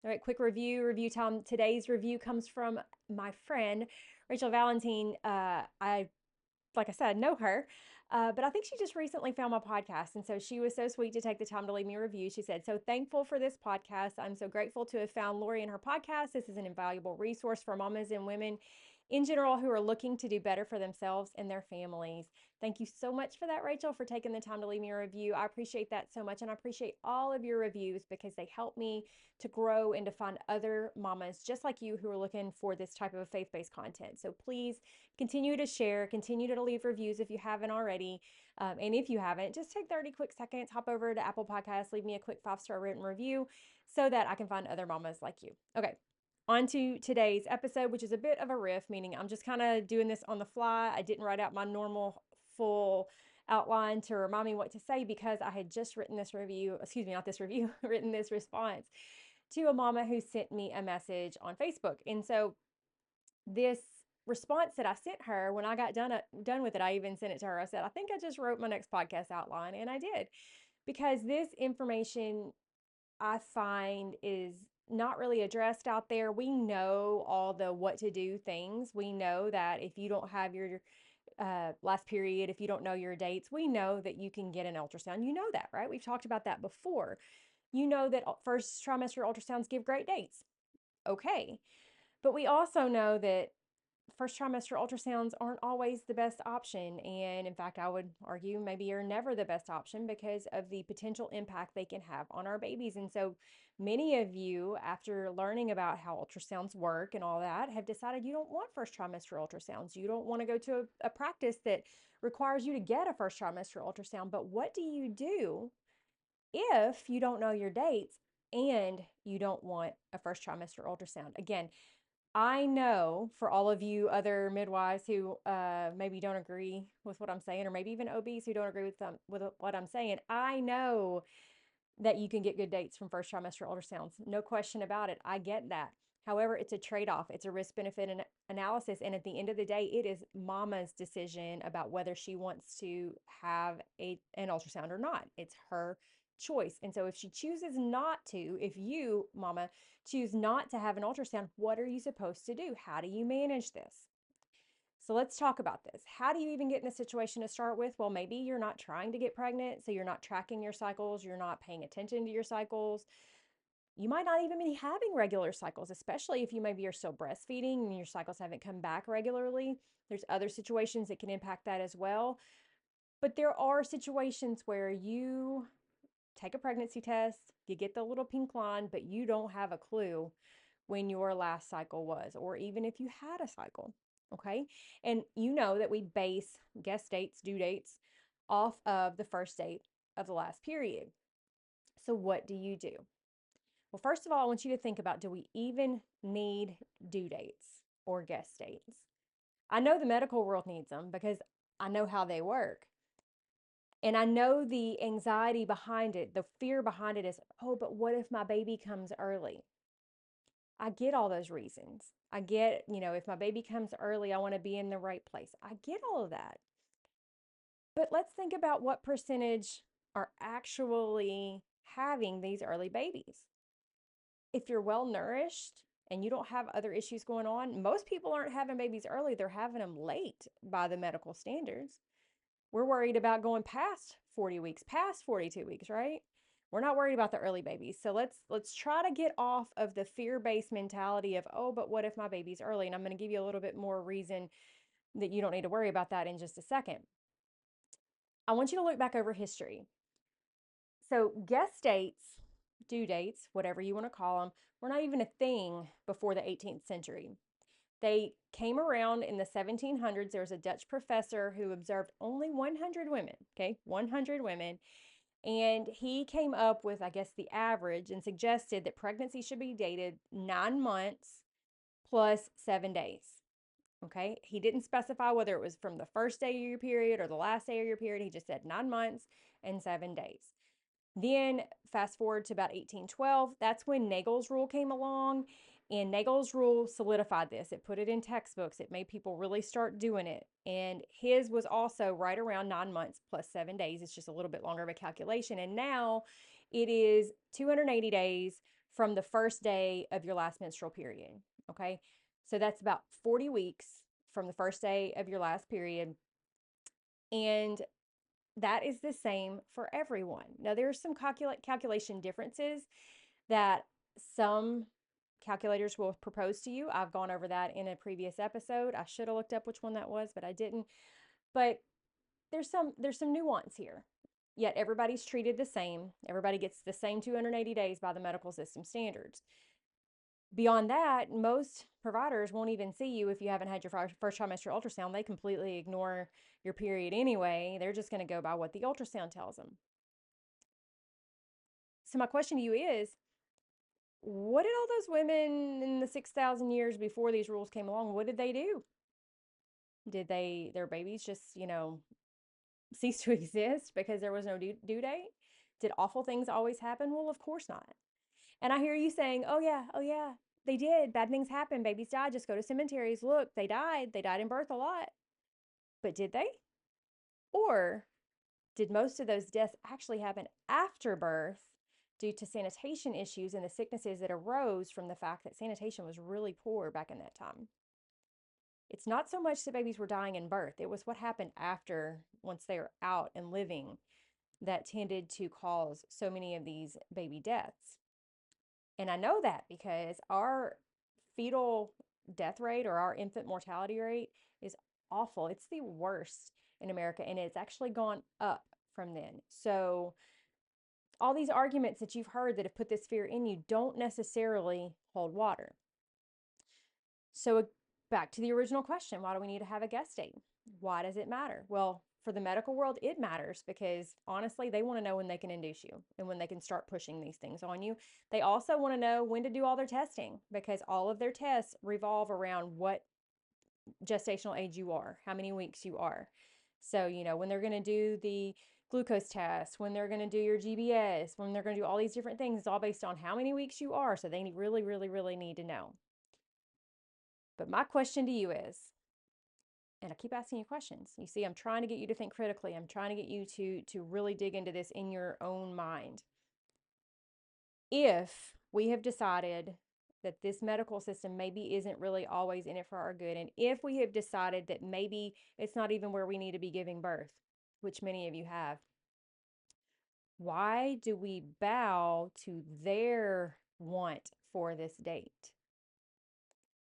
All right, quick review time. Today's review comes from my friend, Rachel Valentine. Like I said, know her, but I think she just recently found my podcast. And so she was so sweet to take the time to leave me a review. She said, "So thankful for this podcast. I'm so grateful to have found Lori and her podcast. This is an invaluable resource for mamas and women in general who are looking to do better for themselves and their families." Thank you so much for that, Rachel, for taking the time to leave me a review. I appreciate that so much. And I appreciate all of your reviews because they help me to grow and to find other mamas just like you who are looking for this type of faith-based content. So please continue to share, continue to leave reviews if you haven't already. And if you haven't, just take 30 quick seconds, hop over to Apple Podcasts, leave me a quick 5-star written review so that I can find other mamas like you. Okay, on to today's episode, which is a bit of a riff, meaning I'm just kind of doing this on the fly. I didn't write out my normal full outline to remind me what to say because I had just written this review, excuse me, not this review, written this response to a mama who sent me a message on Facebook. And so this response that I sent her, when I got done with it, I even sent it to her. I said, "I think I just wrote my next podcast outline," and I did, because this information I find is not really addressed out there. We know all the what to do things. We know that if you don't have your last period, if you don't know your dates, we know that you can get an ultrasound. You know that, right? We've talked about that before. You know that first trimester ultrasounds give great dates. Okay. But we also know that first trimester ultrasounds aren't always the best option. And in fact, I would argue maybe are never the best option because of the potential impact they can have on our babies. And so many of you, after learning about how ultrasounds work and all that, have decided you don't want first trimester ultrasounds. You don't want to go to a practice that requires you to get a first trimester ultrasound. But what do you do if you don't know your dates and you don't want a first trimester ultrasound? Again, I know for all of you other midwives who maybe don't agree with what I'm saying, or maybe even OBs who don't agree with what I'm saying, I know that you can get good dates from first trimester ultrasounds. No question about it. I get that. However, it's a trade-off. It's a risk-benefit analysis, and at the end of the day, it is mama's decision about whether she wants to have an ultrasound or not. It's her choice. And so if she chooses not to, if you, mama, choose not to have an ultrasound, what are you supposed to do? How do you manage this? So let's talk about this. How do you even get in a situation to start with? Well, maybe you're not trying to get pregnant, so you're not tracking your cycles, you're not paying attention to your cycles. You might not even be having regular cycles, especially if you maybe are still breastfeeding and your cycles haven't come back regularly. There's other situations that can impact that as well. But there are situations where you take a pregnancy test, you get the little pink line, but you don't have a clue when your last cycle was, or even if you had a cycle. Okay. And you know that we base guest dates, due dates off of the first date of the last period. So, what do you do? Well, first of all, I want you to think about, do we even need due dates or guest dates? I know the medical world needs them because I know how they work. And I know the anxiety behind it, the fear behind it is, oh, but what if my baby comes early? I get all those reasons. I get, if my baby comes early, I want to be in the right place. I get all of that. But let's think about what percentage are actually having these early babies. If you're well nourished and you don't have other issues going on, most people aren't having babies early, they're having them late by the medical standards. We're worried about going past 40 weeks, past 42 weeks, right? We're not worried about the early babies. So let's try to get off of the fear-based mentality of, oh, but what if my baby's early? And I'm going to give you a little bit more reason that you don't need to worry about that in just a second. I want you to look back over history. So guest dates, due dates, whatever you want to call them, were not even a thing before the 18th century. They came around in the 1700s. There was a Dutch professor who observed only 100 women, okay, 100 women. And he came up with, I guess, the average and suggested that pregnancy should be dated 9 months plus 7 days. Okay. He didn't specify whether it was from the first day of your period or the last day of your period. He just said 9 months and 7 days. Then fast forward to about 1812, that's when Nagel's rule came along, and Nagel's rule solidified this. It put it in textbooks. It made people really start doing it. And his was also right around 9 months plus 7 days. It's just a little bit longer of a calculation. And now it is 280 days from the first day of your last menstrual period. Okay. So that's about 40 weeks from the first day of your last period. And that is the same for everyone. Now, there's some calculation differences that some calculators will propose to you. I've gone over that in a previous episode. I should have looked up which one that was, but I didn't. But there's some nuance here. Yet everybody's treated the same. Everybody gets the same 280 days by the medical system standards. Beyond that, most providers won't even see you if you haven't had your first trimester ultrasound. They completely ignore your period anyway. They're just going to go by what the ultrasound tells them. So my question to you is, what did all those women in the 6,000 years before these rules came along, what did they do? Did their babies just, cease to exist because there was no due date? Did awful things always happen? Well, of course not. And I hear you saying, oh yeah, they did. Bad things happen. Babies died. Just go to cemeteries. Look, they died. They died in birth a lot. But did they? Or did most of those deaths actually happen after birth due to sanitation issues and the sicknesses that arose from the fact that sanitation was really poor back in that time? It's not so much that babies were dying in birth. It was what happened after, once they were out and living, that tended to cause so many of these baby deaths. And I know that because our fetal death rate, or our infant mortality rate, is awful. It's the worst in America, and it's actually gone up from then. So all these arguments that you've heard that have put this fear in you don't necessarily hold water. So back to the original question, why do we need to have a guest date? Why does it matter? Well, for the medical world, it matters because honestly, they want to know when they can induce you and when they can start pushing these things on you. They also want to know when to do all their testing because all of their tests revolve around what gestational age you are, how many weeks you are. So, when they're going to do the glucose test, when they're going to do your GBS, when they're going to do all these different things, it's all based on how many weeks you are. So they really, really, really need to know. But my question to you is, and I keep asking you questions. You see, I'm trying to get you to think critically. I'm trying to get you to really dig into this in your own mind. If we have decided that this medical system maybe isn't really always in it for our good, and if we have decided that maybe it's not even where we need to be giving birth, which many of you have, why do we bow to their want for this date?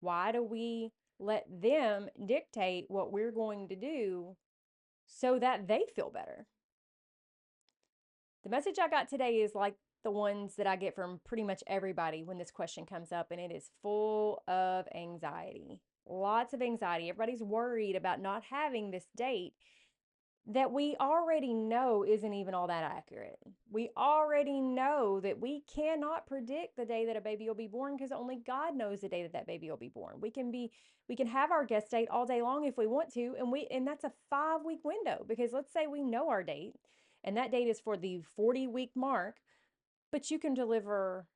Why do we let them dictate what we're going to do so that they feel better? The message I got today is like the ones that I get from pretty much everybody when this question comes up, and it is full of anxiety. Lots of anxiety. Everybody's worried about not having this date that we already know isn't even all that accurate. We already know that we cannot predict the day that a baby will be born because only God knows the day that that baby will be born. We can have our guest date all day long if we want to, and that's a 5-week window, because let's say we know our date and that date is for the 40-week mark, but you can deliver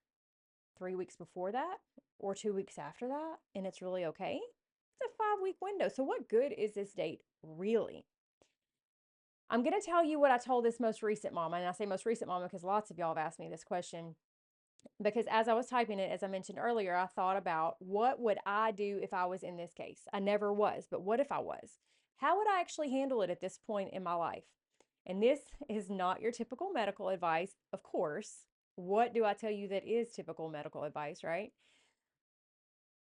3 weeks before that or 2 weeks after that, and it's really okay. It's a 5-week window. So what good is this date really? I'm going to tell you what I told this most recent mama, and I say most recent mama because lots of y'all have asked me this question. Because as I was typing it, as I mentioned earlier, I thought about what would I do if I was in this case? I never was, but what if I was? How would I actually handle it at this point in my life? And this is not your typical medical advice, of course. What do I tell you that is typical medical advice, right?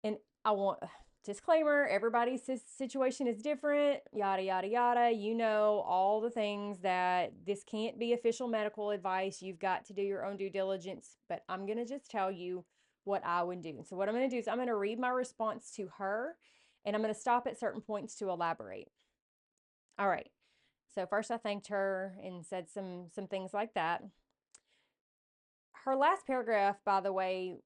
And I want disclaimer, everybody's situation is different, yada, yada, yada. You know, all the things that this can't be official medical advice. You've got to do your own due diligence, but I'm going to just tell you what I would do. So what I'm going to do is I'm going to read my response to her, and I'm going to stop at certain points to elaborate. All right. So first I thanked her and said some things like that. Her last paragraph, by the way,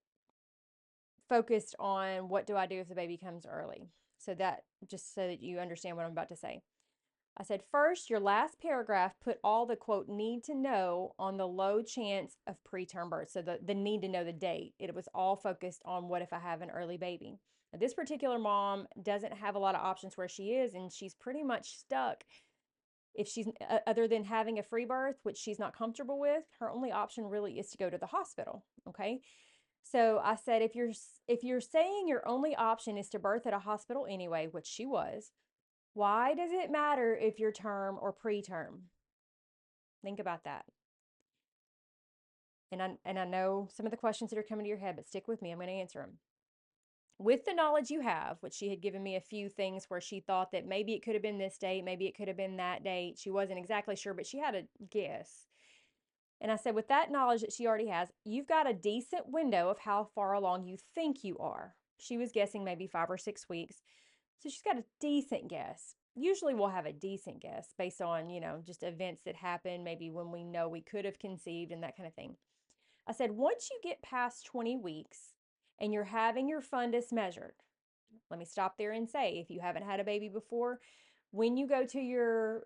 focused on what do I do if the baby comes early. So that, just so that you understand what I'm about to say. I said, first, your last paragraph put all the quote need to know on the low chance of preterm birth. So the need to know the date. It was all focused on what if I have an early baby. Now, this particular mom doesn't have a lot of options where she is, and she's pretty much stuck. If she's other than having a free birth, which she's not comfortable with, her only option really is to go to the hospital. Okay. So I said, if you're saying your only option is to birth at a hospital anyway, which she was, why does it matter if you're term or preterm? Think about that. And I know some of the questions that are coming to your head, but stick with me. I'm going to answer them. With the knowledge you have, which she had given me a few things where she thought that maybe it could have been this date, maybe it could have been that date. She wasn't exactly sure, but she had a guess. And I said, with that knowledge that she already has, you've got a decent window of how far along you think you are. She was guessing maybe 5 or 6 weeks. So she's got a decent guess. Usually we'll have a decent guess based on, just events that happen, maybe when we know we could have conceived and that kind of thing. I said, once you get past 20 weeks and you're having your fundus measured, let me stop there and say, if you haven't had a baby before, when you go to your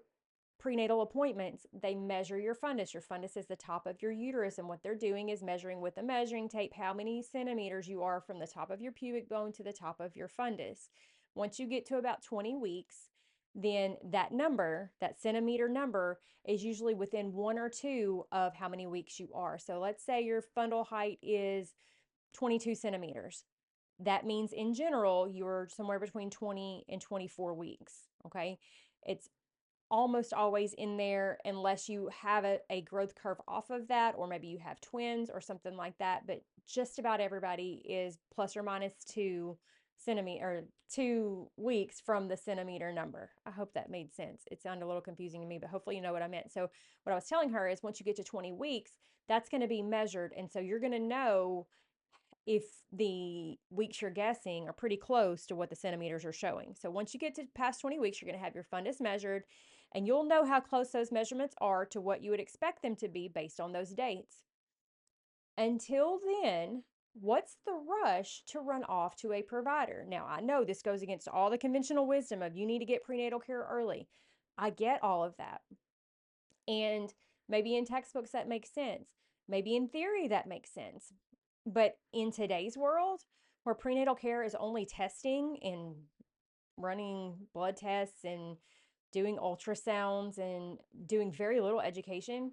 prenatal appointments, they measure your fundus. Your fundus is the top of your uterus, and what they're doing is measuring with a measuring tape how many centimeters you are from the top of your pubic bone to the top of your fundus. Once you get to about 20 weeks, then that number, that centimeter number, is usually within 1 or 2 of how many weeks you are. So let's say your fundal height is 22 centimeters. That means in general, you're somewhere between 20 and 24 weeks. Okay. It's almost always in there unless you have a growth curve off of that, or maybe you have twins or something like that. But just about everybody is plus or minus 2 centimeter or 2 weeks from the centimeter number. I hope that made sense. It sounded a little confusing to me, but hopefully you know what I meant. So what I was telling her is once you get to 20 weeks, that's going to be measured. And so you're going to know if the weeks you're guessing are pretty close to what the centimeters are showing. So once you get to past 20 weeks, you're going to have your fundus measured, and you'll know how close those measurements are to what you would expect them to be based on those dates. Until then, what's the rush to run off to a provider? Now, I know this goes against all the conventional wisdom of you need to get prenatal care early. I get all of that. And maybe in textbooks that makes sense. Maybe in theory that makes sense. But in today's world, where prenatal care is only testing and running blood tests and doing ultrasounds and doing very little education,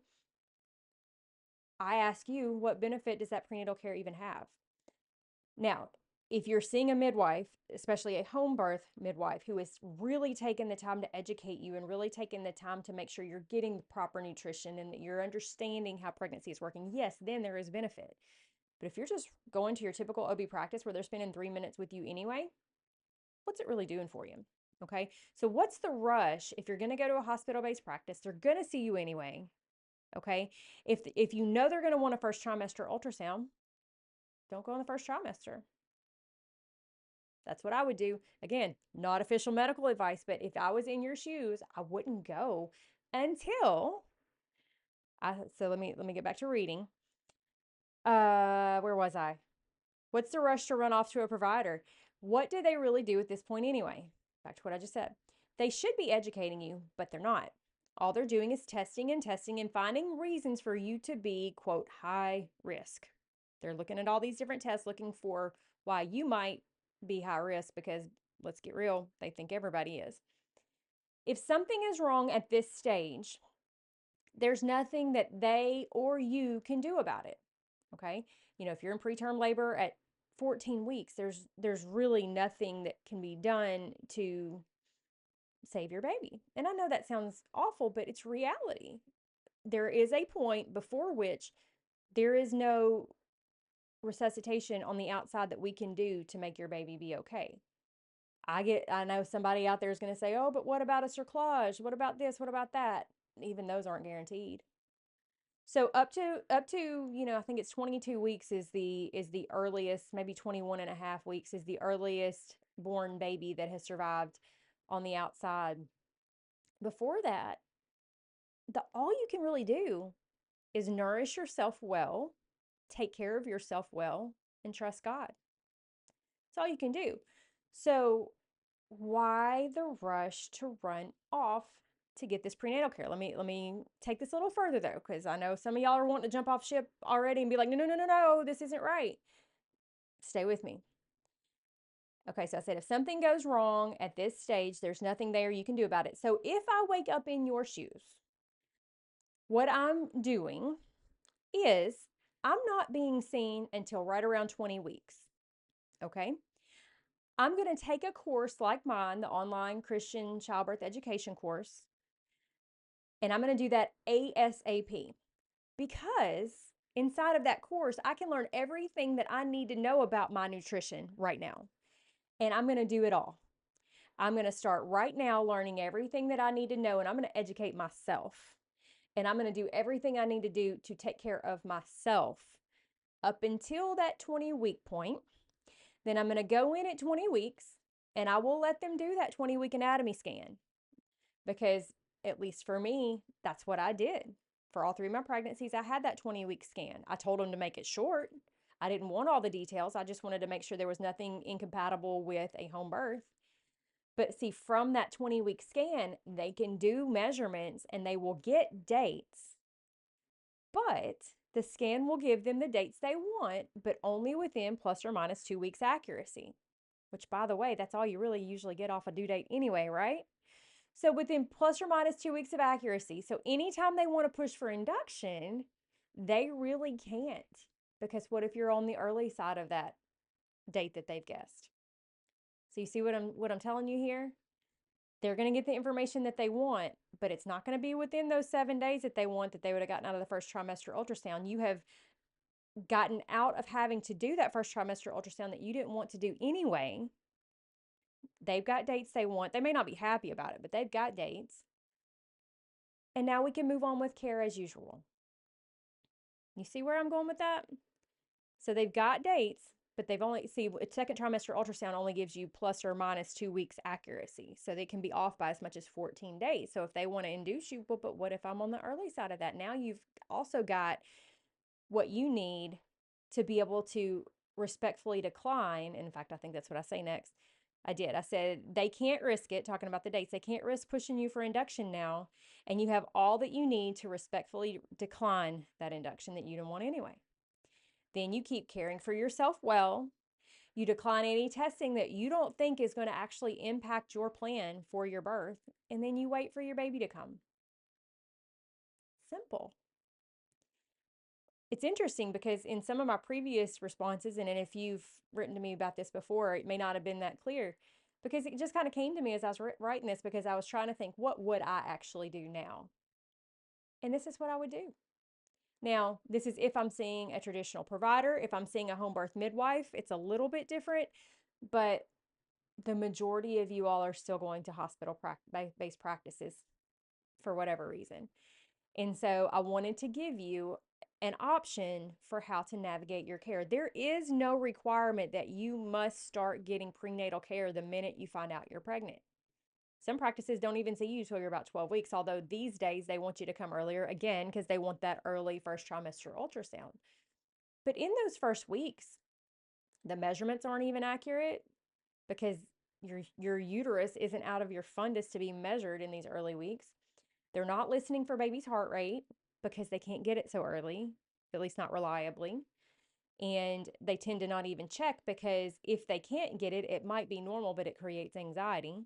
I ask you, what benefit does that prenatal care even have? Now, if you're seeing a midwife, especially a home birth midwife, who is really taking the time to educate you and really taking the time to make sure you're getting the proper nutrition and that you're understanding how pregnancy is working, yes, then there is benefit. But if you're just going to your typical OB practice where they're spending 3 minutes with you anyway, what's it really doing for you? Okay. So what's the rush? If you're going to go to a hospital-based practice, they're going to see you anyway. Okay. If you know they're going to want a first trimester ultrasound, don't go in the first trimester. That's what I would do. Again, not official medical advice, but if I was in your shoes, I wouldn't go until so let me get back to reading. Where was I? What's the rush to run off to a provider? What do they really do at this point anyway? Back to what I just said. They should be educating you, but they're not. All they're doing is testing and finding reasons for you to be, quote, high risk. They're looking at all these different tests looking for why you might be high risk, because let's get real, they think everybody is. If something is wrong at this stage, there's nothing that they or you can do about it. Okay. If you're in preterm labor at 14 weeks, there's really nothing that can be done to save your baby. And I know that sounds awful, but it's reality. There is a point before which there is no resuscitation on the outside that we can do to make your baby be okay. I know somebody out there is going to say, oh, but what about a cerclage? What about this? What about that? Even those aren't guaranteed. So up to I think it's 22 weeks is the earliest, maybe 21 and a half weeks is the earliest born baby that has survived on the outside. Before that, all you can really do is nourish yourself well, take care of yourself well, and trust God. That's all you can do. So why the rush to run off to get this prenatal care? Let me take this a little further though, because I know some of y'all are wanting to jump off ship already and be like, no, this isn't right. Stay with me. Okay, so I said if something goes wrong at this stage, there's nothing there you can do about it. So if I wake up in your shoes, what I'm doing is I'm not being seen until right around 20 weeks. Okay. I'm going to take a course like mine, the online Christian childbirth education course, and I'm going to do that ASAP because inside of that course, I can learn everything that I need to know about my nutrition right now. And I'm going to do it all. I'm going to start right now learning everything that I need to know, and I'm going to educate myself. And I'm going to do everything I need to do to take care of myself up until that 20-week point. Then I'm going to go in at 20 weeks and I will let them do that 20-week anatomy scan because, at least for me, that's what I did. For all three of my pregnancies, I had that 20-week scan. I told them to make it short. I didn't want all the details. I just wanted to make sure there was nothing incompatible with a home birth. But see, from that 20-week scan, they can do measurements and they will get dates. But the scan will give them the dates they want, but only within plus or minus 2 weeks accuracy. Which, by the way, that's all you really usually get off a due date anyway, right? So within plus or minus 2 weeks of accuracy. So anytime they want to push for induction, they really can't. Because what if you're on the early side of that date that they've guessed? So you see what I'm telling you here? They're going to get the information that they want, but it's not going to be within those 7 days that they want that they would have gotten out of the first trimester ultrasound. You have gotten out of having to do that first trimester ultrasound that you didn't want to do anyway. They've got dates they want. They may not be happy about it, but they've got dates. And now we can move on with care as usual. You see where I'm going with that? So they've got dates, but they've only, see, a second trimester ultrasound only gives you plus or minus 2 weeks accuracy. So they can be off by as much as 14 days. So if they want to induce you, well, but what if I'm on the early side of that? Now you've also got what you need to be able to respectfully decline. And in fact, I think that's what I say next. I did. I said they can't risk it, talking about the dates. They can't risk pushing you for induction now. And you have all that you need to respectfully decline that induction that you don't want anyway. Then you keep caring for yourself well. You decline any testing that you don't think is going to actually impact your plan for your birth. And then you wait for your baby to come. Simple. It's interesting because in some of my previous responses, and if you've written to me about this before, it may not have been that clear because it just kind of came to me as I was writing this because I was trying to think, what would I actually do now? And this is what I would do. Now, this is if I'm seeing a traditional provider. If I'm seeing a home birth midwife, it's a little bit different, but the majority of you all are still going to hospital-based practices for whatever reason. And so I wanted to give you an option for how to navigate your care. There is no requirement that you must start getting prenatal care the minute you find out you're pregnant. Some practices don't even see you until you're about 12 weeks, although these days they want you to come earlier again because they want that early first trimester ultrasound. But in those first weeks, the measurements aren't even accurate because your uterus isn't out of your fundus to be measured in these early weeks. They're not listening for baby's heart rate because they can't get it so early, at least not reliably. And they tend to not even check because if they can't get it, it might be normal, but it creates anxiety.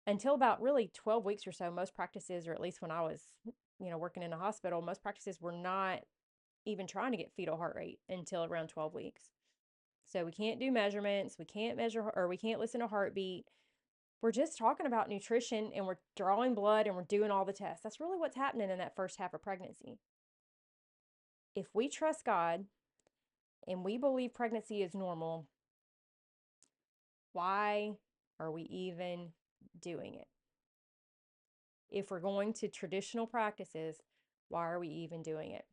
Until about really 12 weeks or so, most practices, or at least when I was, working in a hospital, most practices were not even trying to get fetal heart rate until around 12 weeks. So we can't do measurements, we can't measure, or we can't listen to heartbeat. We're just talking about nutrition and we're drawing blood and we're doing all the tests. That's really what's happening in that first half of pregnancy. If we trust God and we believe pregnancy is normal, why are we even doing it? If we're going to traditional practices, why are we even doing it?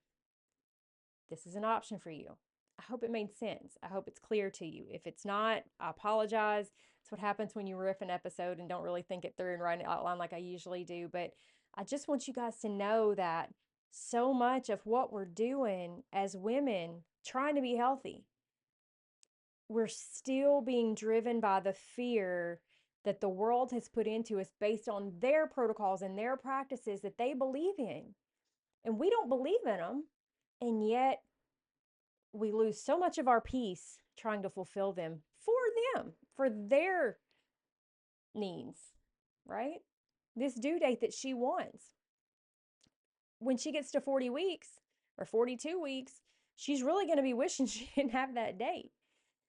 This is an option for you. I hope it made sense. I hope it's clear to you. If it's not, I apologize. It's what happens when you riff an episode and don't really think it through and write an outline like I usually do. But I just want you guys to know that so much of what we're doing as women trying to be healthy, we're still being driven by the fear that the world has put into us based on their protocols and their practices that they believe in. And we don't believe in them. And yet we lose so much of our peace trying to fulfill them, for their needs, right? This due date that she wants. When she gets to 40 weeks or 42 weeks, she's really going to be wishing she didn't have that date,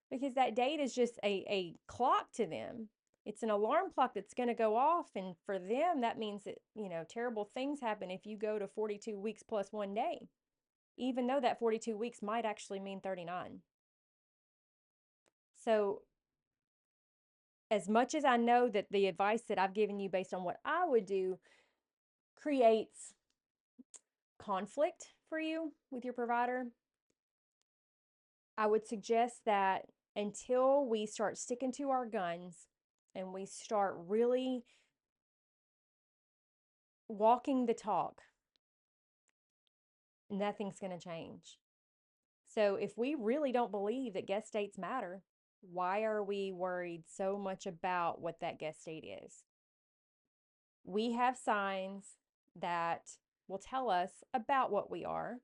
because that date is just a clock to them. It's an alarm clock that's going to go off. And for them, that means that, terrible things happen if you go to 42 weeks plus 1 day, even though that 42 weeks might actually mean 39. So, as much as I know that the advice that I've given you based on what I would do creates conflict for you with your provider, I would suggest that until we start sticking to our guns and we start really walking the talk, nothing's going to change. So if we really don't believe that guest dates matter, why are we worried so much about what that guest date is? We have signs that will tell us about what we are.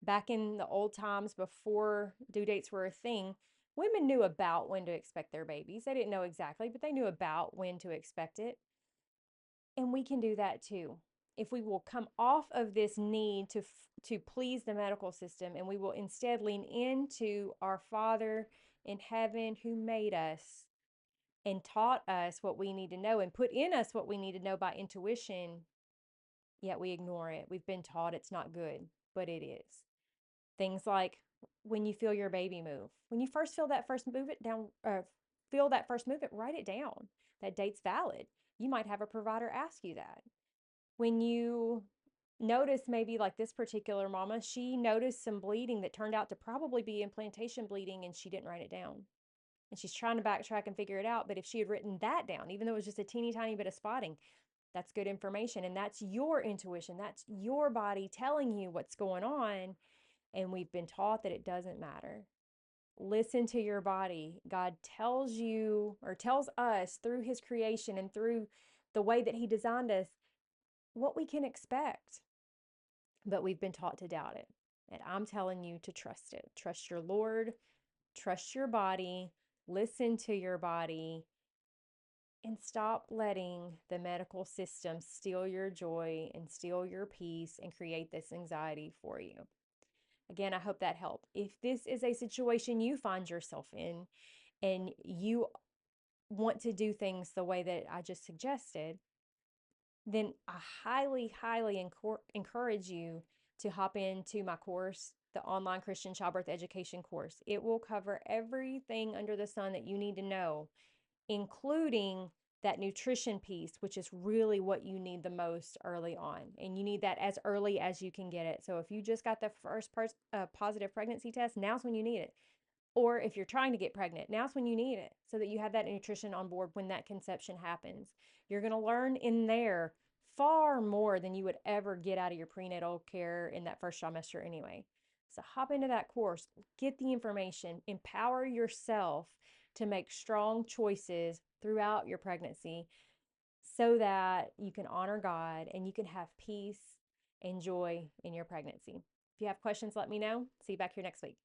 Back in the old times, before due dates were a thing, women knew about when to expect their babies. They didn't know exactly, but they knew about when to expect it. And we can do that too. If we will come off of this need to please the medical system, and we will instead lean into our Father in heaven who made us and taught us what we need to know and put in us what we need to know by intuition, yet we ignore it. We've been taught it's not good, but it is. Things like when you feel your baby move, when you first feel that first movement down, feel that first movement, write it down. That date's valid. You might have a provider ask you that. When you notice, maybe like this particular mama, she noticed some bleeding that turned out to probably be implantation bleeding, and she didn't write it down. And she's trying to backtrack and figure it out. But if she had written that down, even though it was just a teeny tiny bit of spotting, that's good information. And that's your intuition. That's your body telling you what's going on. And we've been taught that it doesn't matter. Listen to your body. God tells you, or tells us through his creation and through the way that he designed us, what we can expect. But we've been taught to doubt it. And I'm telling you to trust it. Trust your Lord, trust your body, listen to your body, and stop letting the medical system steal your joy and steal your peace and create this anxiety for you. Again, I hope that helped. If this is a situation you find yourself in and you want to do things the way that I just suggested, then I highly, highly encourage you to hop into my course, the online Christian childbirth education course. It will cover everything under the sun that you need to know, including that nutrition piece, which is really what you need the most early on. And you need that as early as you can get it. So if you just got the first positive pregnancy test, now's when you need it. Or if you're trying to get pregnant, now's when you need it, so that you have that nutrition on board when that conception happens. You're going to learn in there far more than you would ever get out of your prenatal care in that first trimester anyway. So hop into that course, get the information, empower yourself to make strong choices throughout your pregnancy so that you can honor God and you can have peace and joy in your pregnancy. If you have questions, let me know. See you back here next week.